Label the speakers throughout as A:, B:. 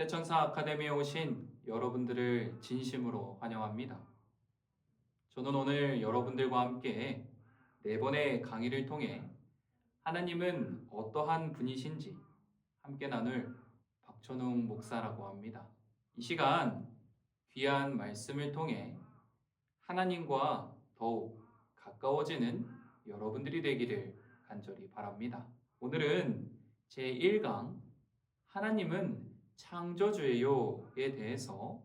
A: 현대천사 아카데미에 오신 여러분들을 진심으로 환영합니다. 저는 오늘 여러분들과 함께 네 번의 강의를 통해 하나님은 어떠한 분이신지 함께 나눌 박천웅 목사라고 합니다. 이 시간 귀한 말씀을 통해 하나님과 더욱 가까워지는 여러분들이 되기를 간절히 바랍니다. 오늘은 제1강 하나님은 창조주예요에 대해서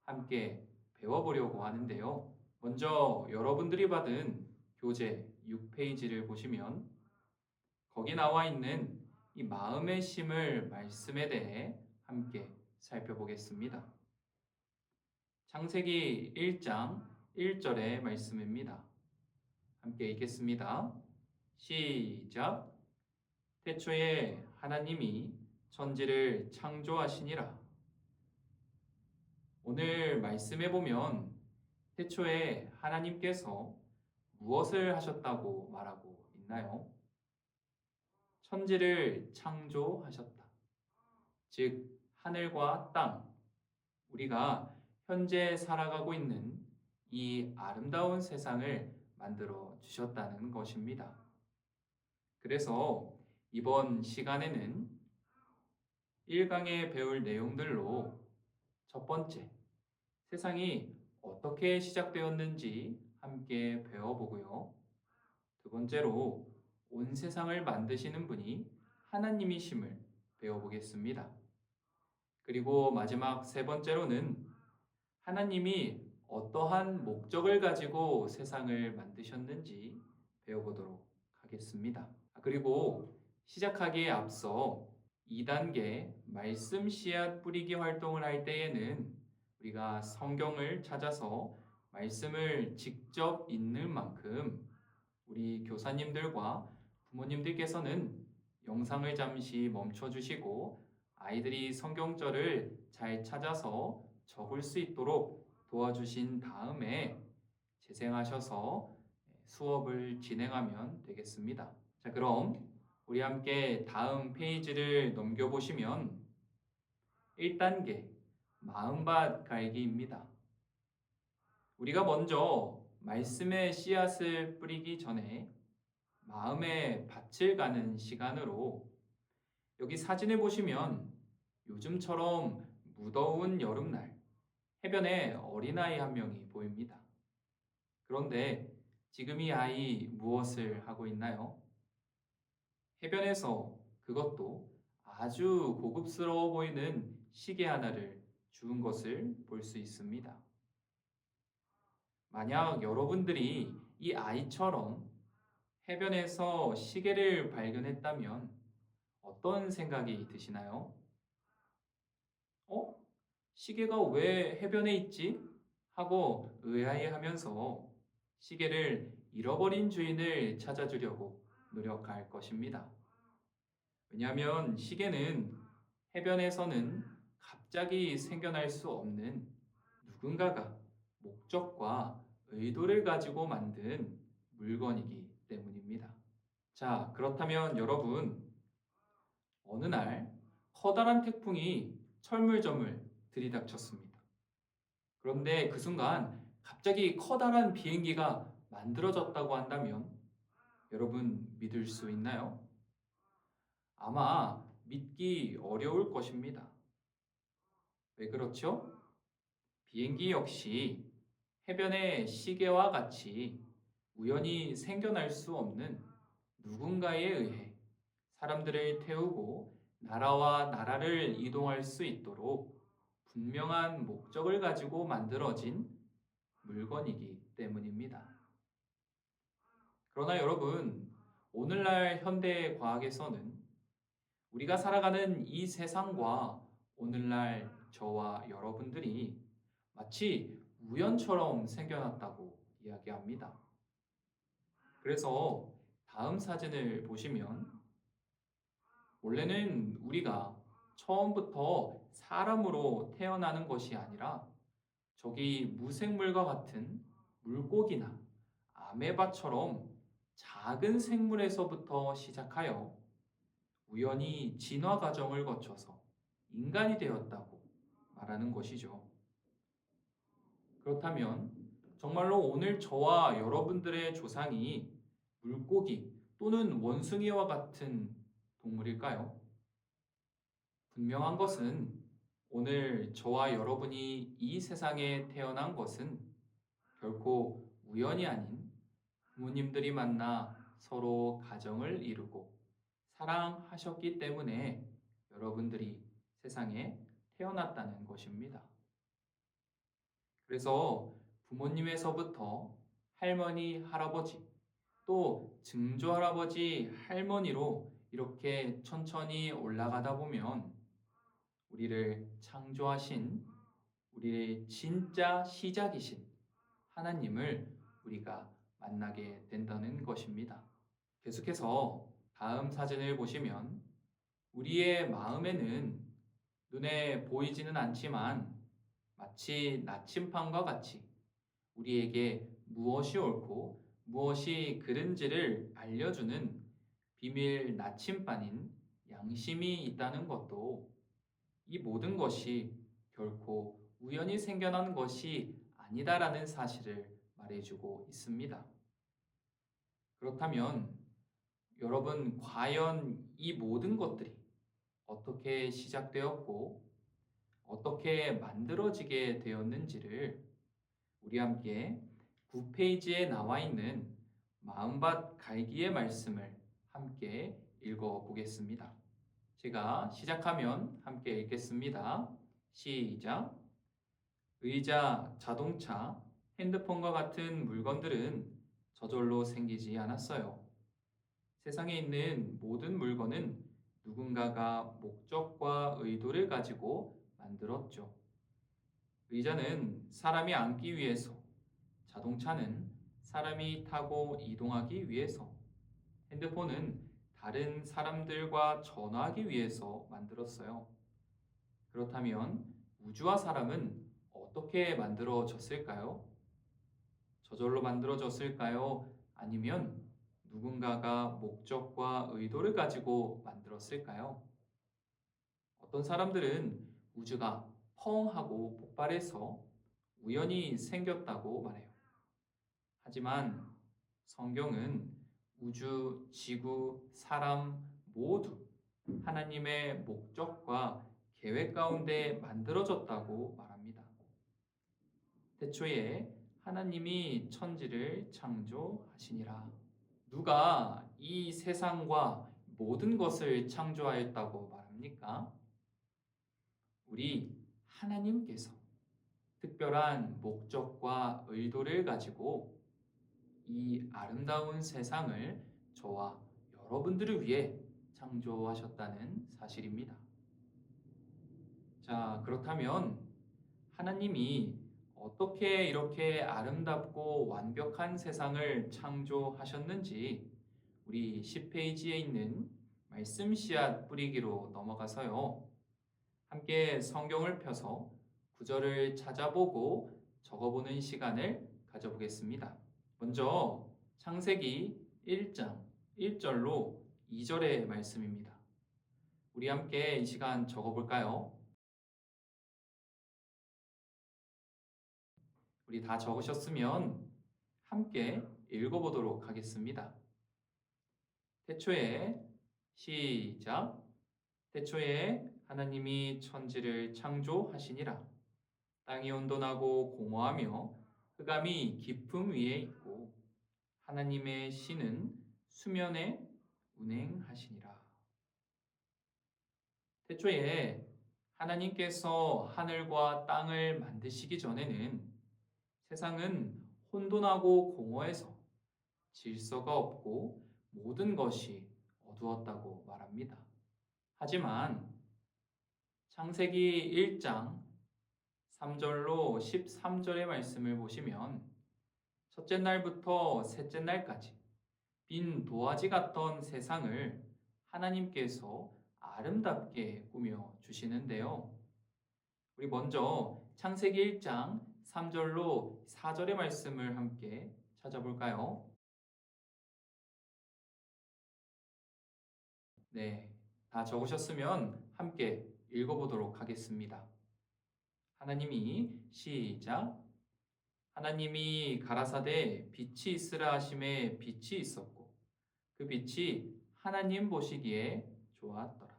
A: 함께 배워보려고 하는데요. 먼저 여러분들이 받은 교재 6페이지를 보시면 거기 나와 있는 이 마음의 심을 말씀에 대해 함께 살펴보겠습니다. 창세기 1장 1절의 말씀입니다. 함께 읽겠습니다. 시작. 태초에 하나님이 천지를 창조하시니라. 오늘 말씀해 보면 태초에 하나님께서 무엇을 하셨다고 말하고 있나요? 천지를 창조하셨다. 즉 하늘과 땅, 우리가 현재 살아가고 있는 이 아름다운 세상을 만들어 주셨다는 것입니다. 그래서 이번 시간에는 1강에 배울 내용들로 첫 번째, 세상이 어떻게 시작되었는지 함께 배워보고요. 두 번째로, 온 세상을 만드시는 분이 하나님이심을 배워보겠습니다. 그리고 마지막 세 번째로는 하나님이 어떠한 목적을 가지고 세상을 만드셨는지 배워보도록 하겠습니다. 그리고 시작하기에 앞서 2단계 말씀 씨앗 뿌리기 활동을 할 때에는 우리가 성경을 찾아서 말씀을 직접 읽는 만큼 우리 교사님들과 부모님들께서는 영상을 잠시 멈춰주시고 아이들이 성경절을 잘 찾아서 적을 수 있도록 도와주신 다음에 재생하셔서 수업을 진행하면 되겠습니다. 자, 그럼 우리 함께 다음 페이지를 넘겨보시면 1단계 마음밭 갈기입니다. 우리가 먼저 말씀의 씨앗을 뿌리기 전에 마음의 밭을 가는 시간으로 여기 사진을 보시면 요즘처럼 무더운 여름날 해변에 어린아이 한 명이 보입니다. 그런데 지금 이 아이 무엇을 하고 있나요? 해변에서 그것도 아주 고급스러워 보이는 시계 하나를 주운 것을 볼 수 있습니다. 만약 여러분들이 이 아이처럼 해변에서 시계를 발견했다면 어떤 생각이 드시나요? 시계가 왜 해변에 있지? 하고 의아해하면서 시계를 잃어버린 주인을 찾아주려고 노력할 것입니다. 왜냐하면 시계는 해변에서는 갑자기 생겨날 수 없는 누군가가 목적과 의도를 가지고 만든 물건이기 때문입니다. 자, 그렇다면 여러분, 어느 날 커다란 태풍이 철물점을 들이닥쳤습니다. 그런데 그 순간 갑자기 커다란 비행기가 만들어졌다고 한다면 여러분 믿을 수 있나요? 아마 믿기 어려울 것입니다. 왜 그렇죠? 비행기 역시 해변의 시계와 같이 우연히 생겨날 수 없는 누군가에 의해 사람들을 태우고 나라와 나라를 이동할 수 있도록 분명한 목적을 가지고 만들어진 물건이기 때문입니다. 그러나 여러분, 오늘날 현대 과학에서는 우리가 살아가는 이 세상과 오늘날 저와 여러분들이 마치 우연처럼 생겨났다고 이야기합니다. 그래서 다음 사진을 보시면 원래는 우리가 처음부터 사람으로 태어나는 것이 아니라 저기 무생물과 같은 물고기나 아메바처럼 작은 생물에서부터 시작하여 우연히 진화 과정을 거쳐서 인간이 되었다고 말하는 것이죠. 그렇다면 정말로 오늘 저와 여러분들의 조상이 물고기 또는 원숭이와 같은 동물일까요? 분명한 것은 오늘 저와 여러분이 이 세상에 태어난 것은 결코 우연이 아닌 부모님들이 만나 서로 가정을 이루고 사랑하셨기 때문에 여러분들이 세상에 태어났다는 것입니다. 그래서 부모님에서부터 할머니, 할아버지, 또 증조 할아버지, 할머니로 이렇게 천천히 올라가다 보면 우리를 창조하신 우리의 진짜 시작이신 하나님을 우리가 만나게 된다는 것입니다. 계속해서 다음 사진을 보시면 우리의 마음에는 눈에 보이지는 않지만 마치 나침판과 같이 우리에게 무엇이 옳고 무엇이 그른지를 알려주는 비밀 나침반인 양심이 있다는 것도 이 모든 것이 결코 우연히 생겨난 것이 아니다라는 사실을 말해주고 있습니다. 그렇다면 여러분, 과연 이 모든 것들이 어떻게 시작되었고 어떻게 만들어지게 되었는지를 우리 함께 9페이지에 나와 있는 마음밭 갈기의 말씀을 함께 읽어보겠습니다. 제가 시작하면 함께 읽겠습니다. 시작. 의자, 자동차, 핸드폰과 같은 물건들은 저절로 생기지 않았어요. 세상에 있는 모든 물건은 누군가가 목적과 의도를 가지고 만들었죠. 의자는 사람이 앉기 위해서, 자동차는 사람이 타고 이동하기 위해서, 핸드폰은 다른 사람들과 전화하기 위해서 만들었어요. 그렇다면 우주와 사람은 어떻게 만들어졌을까요? 저절로 만들어졌을까요? 아니면 누군가가 목적과 의도를 가지고 만들었을까요? 어떤 사람들은 우주가 펑 하고 폭발해서 우연히 생겼다고 말해요. 하지만 성경은 우주, 지구, 사람 모두 하나님의 목적과 계획 가운데 만들어졌다고 말합니다. 태초에 하나님이 천지를 창조하시니라. 누가 이 세상과 모든 것을 창조하였다고 말합니까? 우리 하나님께서 특별한 목적과 의도를 가지고 이 아름다운 세상을 저와 여러분들을 위해 창조하셨다는 사실입니다. 자, 그렇다면 하나님이 어떻게 이렇게 아름답고 완벽한 세상을 창조하셨는지 우리 10페이지에 있는 말씀 씨앗 뿌리기로 넘어가서요. 함께 성경을 펴서 구절을 찾아보고 적어보는 시간을 가져보겠습니다. 먼저 창세기 1장 1절로 2절의 말씀입니다. 우리 함께 이 시간 적어볼까요? 우리 다 적으셨으면 함께 읽어보도록 하겠습니다. 태초에 시작. 태초에 하나님이 천지를 창조하시니라. 땅이 온돈하고 공허하며 흑암이 깊음 위에 있고 하나님의 신은 수면에 운행하시니라. 태초에 하나님께서 하늘과 땅을 만드시기 전에는 세상은 혼돈하고 공허해서 질서가 없고 모든 것이 어두웠다고 말합니다. 하지만 창세기 1장 3절로 13절의 말씀을 보시면 첫째 날부터 셋째 날까지 빈 도화지 같던 세상을 하나님께서 아름답게 꾸며 주시는데요. 우리 먼저 창세기 1장 3절로 4절의 말씀을 함께 찾아볼까요? 네, 다 적으셨으면 함께 읽어보도록 하겠습니다. 하나님이 시작. 하나님이 가라사대 빛이 있으라 하심에 빛이 있었고 그 빛이 하나님 보시기에 좋았더라.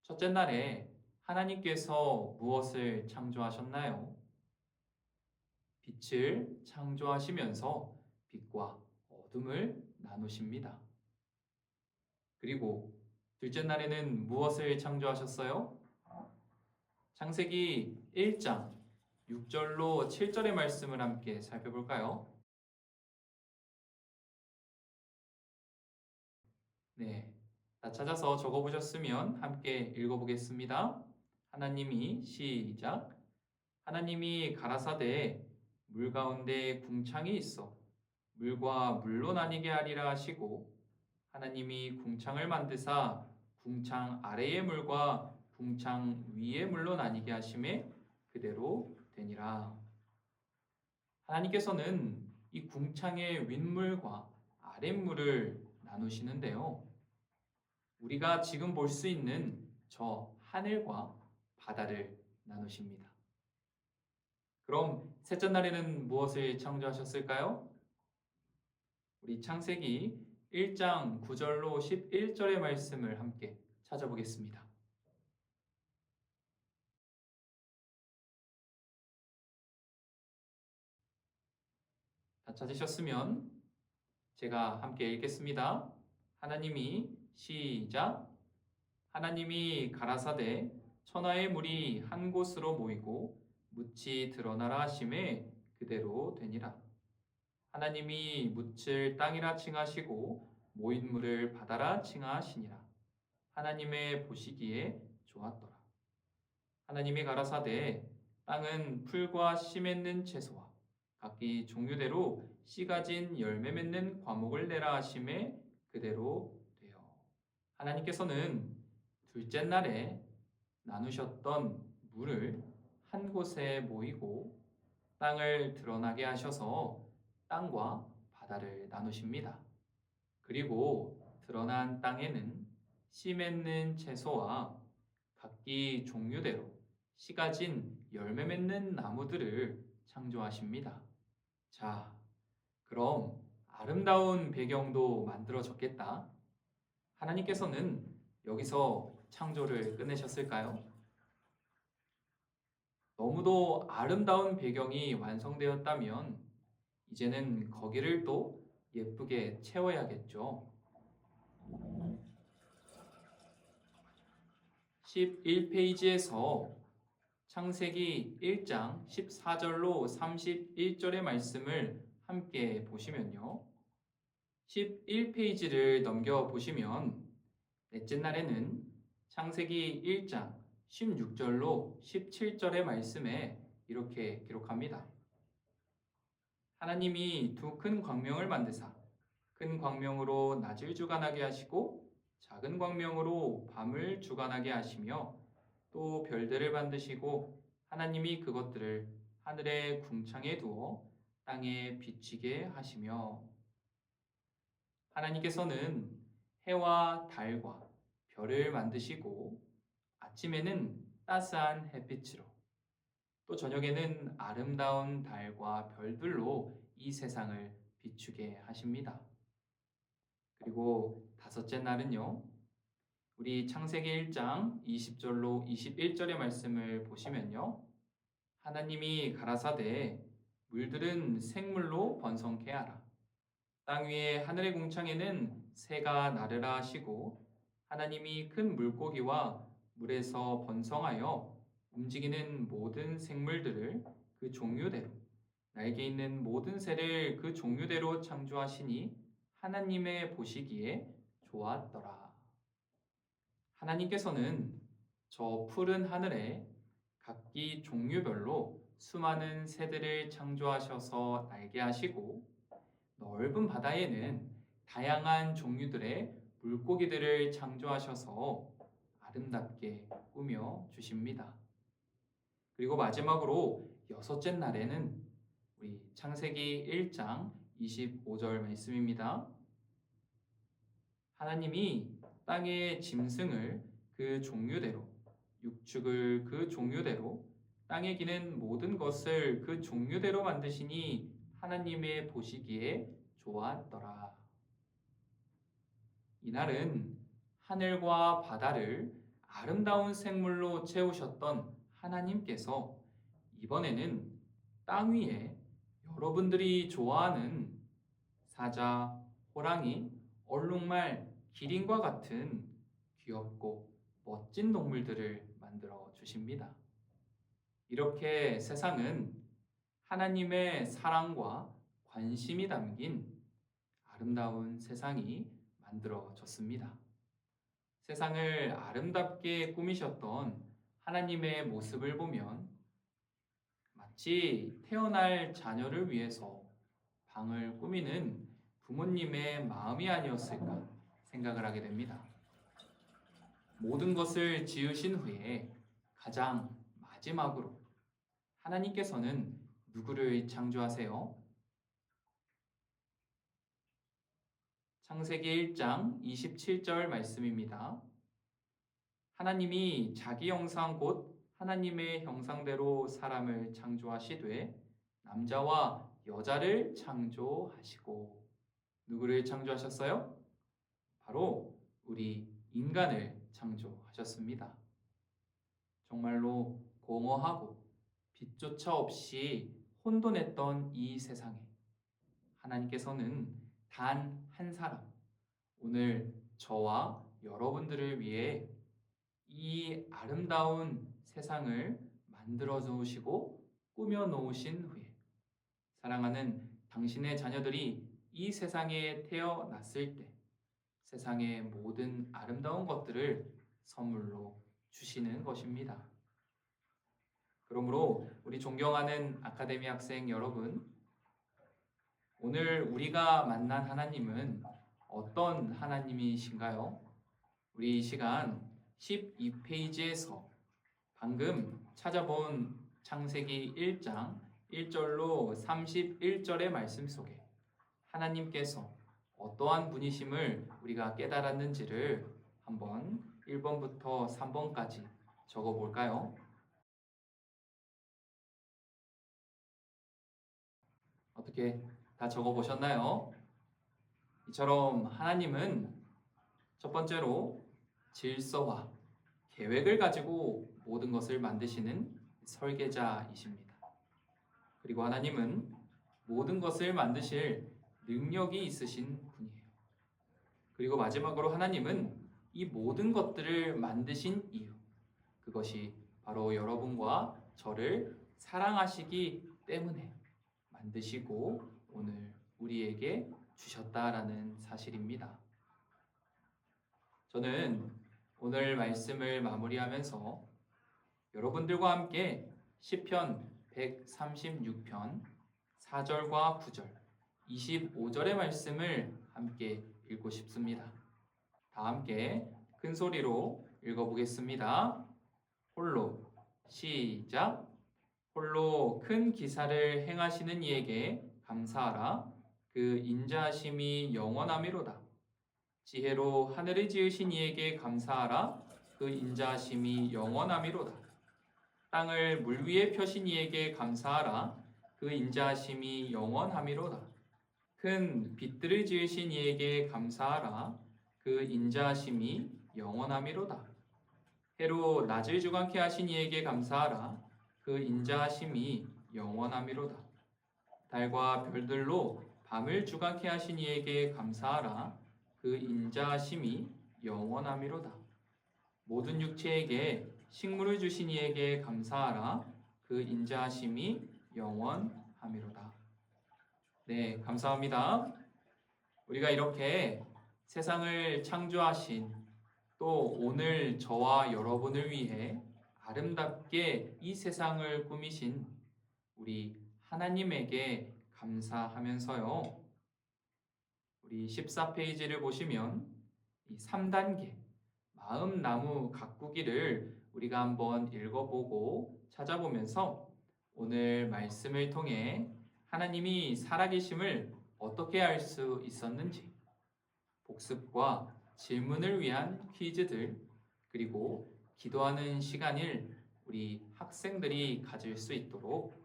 A: 첫째 날에 하나님께서 무엇을 창조하셨나요? 빛을 창조하시면서 빛과 어둠을 나누십니다. 그리고 둘째 날에는 무엇을 창조하셨어요? 창세기 1장 6절로 7절의 말씀을 함께 살펴볼까요? 네, 다 찾아서 적어보셨으면 함께 읽어보겠습니다. 하나님이 시작. 하나님이 가라사대 물 가운데 궁창이 있어 물과 물로 나뉘게 하리라 하시고 하나님이 궁창을 만드사 궁창 아래의 물과 궁창 위의 물로 나뉘게 하심에 그대로 되니라. 하나님께서는 이 궁창의 윗물과 아랫물을 나누시는데요. 우리가 지금 볼 수 있는 저 하늘과 바다를 나누십니다. 그럼 셋째 날에는 무엇을 창조하셨을까요? 우리 창세기 1장 9절로 11절의 말씀을 함께 찾아보겠습니다. 다 찾으셨으면 제가 함께 읽겠습니다. 하나님이 시작. 하나님이 가라사대 천하의 물이 한 곳으로 모이고 묻이 드러나라 하심에 그대로 되니라. 하나님이 묻을 땅이라 칭하시고 모인 물을 바다라 칭하시니라. 하나님의 보시기에 좋았더라. 하나님이 가라사대 땅은 풀과 씨 맺는 채소와 각기 종류대로 씨 가진 열매 맺는 과목을 내라 하심에 그대로 되어. 하나님께서는 둘째 날에 나누셨던 물을 한 곳에 모이고 땅을 드러나게 하셔서 땅과 바다를 나누십니다. 그리고 드러난 땅에는 씨 맺는 채소와 각기 종류대로 씨 가진 열매 맺는 나무들을 창조하십니다. 자, 그럼 아름다운 배경도 만들어졌겠다. 하나님께서는 여기서 창조를 끝내셨을까요? 너무도 아름다운 배경이 완성되었다면 이제는 거기를 또 예쁘게 채워야겠죠. 11페이지에서 창세기 1장 14절로 31절의 말씀을 함께 보시면요. 11페이지를 넘겨보시면 넷째 날에는 창세기 1장 16절로 17절의 말씀에 이렇게 기록합니다. 하나님이 두 큰 광명을 만드사 큰 광명으로 낮을 주관하게 하시고 작은 광명으로 밤을 주관하게 하시며 또 별들을 만드시고 하나님이 그것들을 하늘의 궁창에 두어 땅에 비치게 하시며 하나님께서는 해와 달과 별을 만드시고 아침에는 따스한 햇빛으로 또 저녁에는 아름다운 달과 별들로 이 세상을 비추게 하십니다. 그리고 다섯째 날은요. 우리 창세기 1장 20절로 21절의 말씀을 보시면요. 하나님이 가라사대 물들은 생물로 번성케 하라. 땅 위에 하늘의 궁창에는 새가 나르라 하시고 하나님이 큰 물고기와 물에서 번성하여 움직이는 모든 생물들을 그 종류대로 날개 있는 모든 새를 그 종류대로 창조하시니 하나님의 보시기에 좋았더라. 하나님께서는 저 푸른 하늘에 각기 종류별로 수많은 새들을 창조하셔서 날게 하시고 넓은 바다에는 다양한 종류들의 물고기들을 창조하셔서 아름답게 꾸며 주십니다. 그리고 마지막으로 여섯째 날에는 우리 창세기 1장 25절 말씀입니다. 하나님이 땅의 짐승을 그 종류대로 육축을 그 종류대로 땅에 기는 모든 것을 그 종류대로 만드시니 하나님의 보시기에 좋았더라. 이날은 하늘과 바다를 아름다운 생물로 채우셨던 하나님께서 이번에는 땅 위에 여러분들이 좋아하는 사자, 호랑이, 얼룩말, 기린과 같은 귀엽고 멋진 동물들을 만들어 주십니다. 이렇게 세상은 하나님의 사랑과 관심이 담긴 아름다운 세상이 만들어졌습니다. 세상을 아름답게 꾸미셨던 하나님의 모습을 보면 마치 태어날 자녀를 위해서 방을 꾸미는 부모님의 마음이 아니었을까 생각을 하게 됩니다. 모든 것을 지으신 후에 가장 마지막으로 하나님께서는 누구를 창조하세요? 창세기 1장 27절 말씀입니다. 하나님이 자기 형상 곧 하나님의 형상대로 사람을 창조하시되 남자와 여자를 창조하시고. 누구를 창조하셨어요? 바로 우리 인간을 창조하셨습니다. 정말로 공허하고 빛조차 없이 혼돈했던 이 세상에 하나님께서는 단 한 사람, 오늘 저와 여러분들을 위해 이 아름다운 세상을 만들어 놓으시고 꾸며 놓으신 후에 사랑하는 당신의 자녀들이 이 세상에 태어났을 때 세상의 모든 아름다운 것들을 선물로 주시는 것입니다. 그러므로 우리 존경하는 아카데미 학생 여러분, 오늘 우리가 만난 하나님은 어떤 하나님이신가요? 우리 이 시간 12페이지에서 방금 찾아본 창세기 1장 1절로 31절의 말씀 속에 하나님께서 어떠한 분이심을 우리가 깨달았는지를 한번 1번부터 3번까지 적어볼까요? 어떻게 다 적어보셨나요? 이처럼 하나님은 첫 번째로 질서와 계획을 가지고 모든 것을 만드시는 설계자이십니다. 그리고 하나님은 모든 것을 만드실 능력이 있으신 분이에요. 그리고 마지막으로 하나님은 이 모든 것들을 만드신 이유, 그것이 바로 여러분과 저를 사랑하시기 때문에 만드시고 오늘 우리에게 주셨다라는 사실입니다. 저는 오늘 말씀을 마무리하면서 여러분들과 함께 시편 136편 4절과 9절, 25절의 말씀을 함께 읽고 싶습니다. 다 함께 큰 소리로 읽어보겠습니다. 홀로 시작. 홀로 큰 기사를 행하시는 이에게 감사하라. 그 인자하심이 영원하미로다. 지혜로 하늘을 지으신 이에게 감사하라. 그 인자하심이 영원하미로다. 땅을 물 위에 펴신 이에게 감사하라. 그 인자하심이 영원하미로다. 큰 빛들을 지으신 이에게 감사하라. 그 인자하심이 영원하미로다. 해로 낮을 주관케 하신 이에게 감사하라. 그 인자하심이 영원하미로다. 달과 별들로 밤을 주관케 하신 이에게 감사하라. 그 인자하심이 영원하미로다. 모든 육체에게 식물을 주신 이에게 감사하라. 그 인자하심이 영원하미로다. 네, 감사합니다. 우리가 이렇게 세상을 창조하신 또 오늘 저와 여러분을 위해 아름답게 이 세상을 꾸미신 우리 하나님에게 감사하면서요. 우리 14페이지를 보시면 이 3단계 마음나무 가꾸기를 우리가 한번 읽어보고 찾아보면서 오늘 말씀을 통해 하나님이 살아계심을 어떻게 알 수 있었는지 복습과 질문을 위한 퀴즈들 그리고 기도하는 시간을 우리 학생들이 가질 수 있도록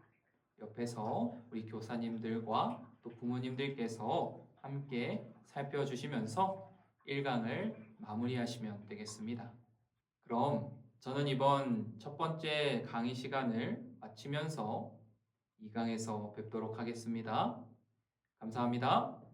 A: 옆에서 우리 교사님들과 또 부모님들께서 함께 살펴주시면서 1강을 마무리하시면 되겠습니다. 그럼 저는 이번 첫 번째 강의 시간을 마치면서 2강에서 뵙도록 하겠습니다. 감사합니다.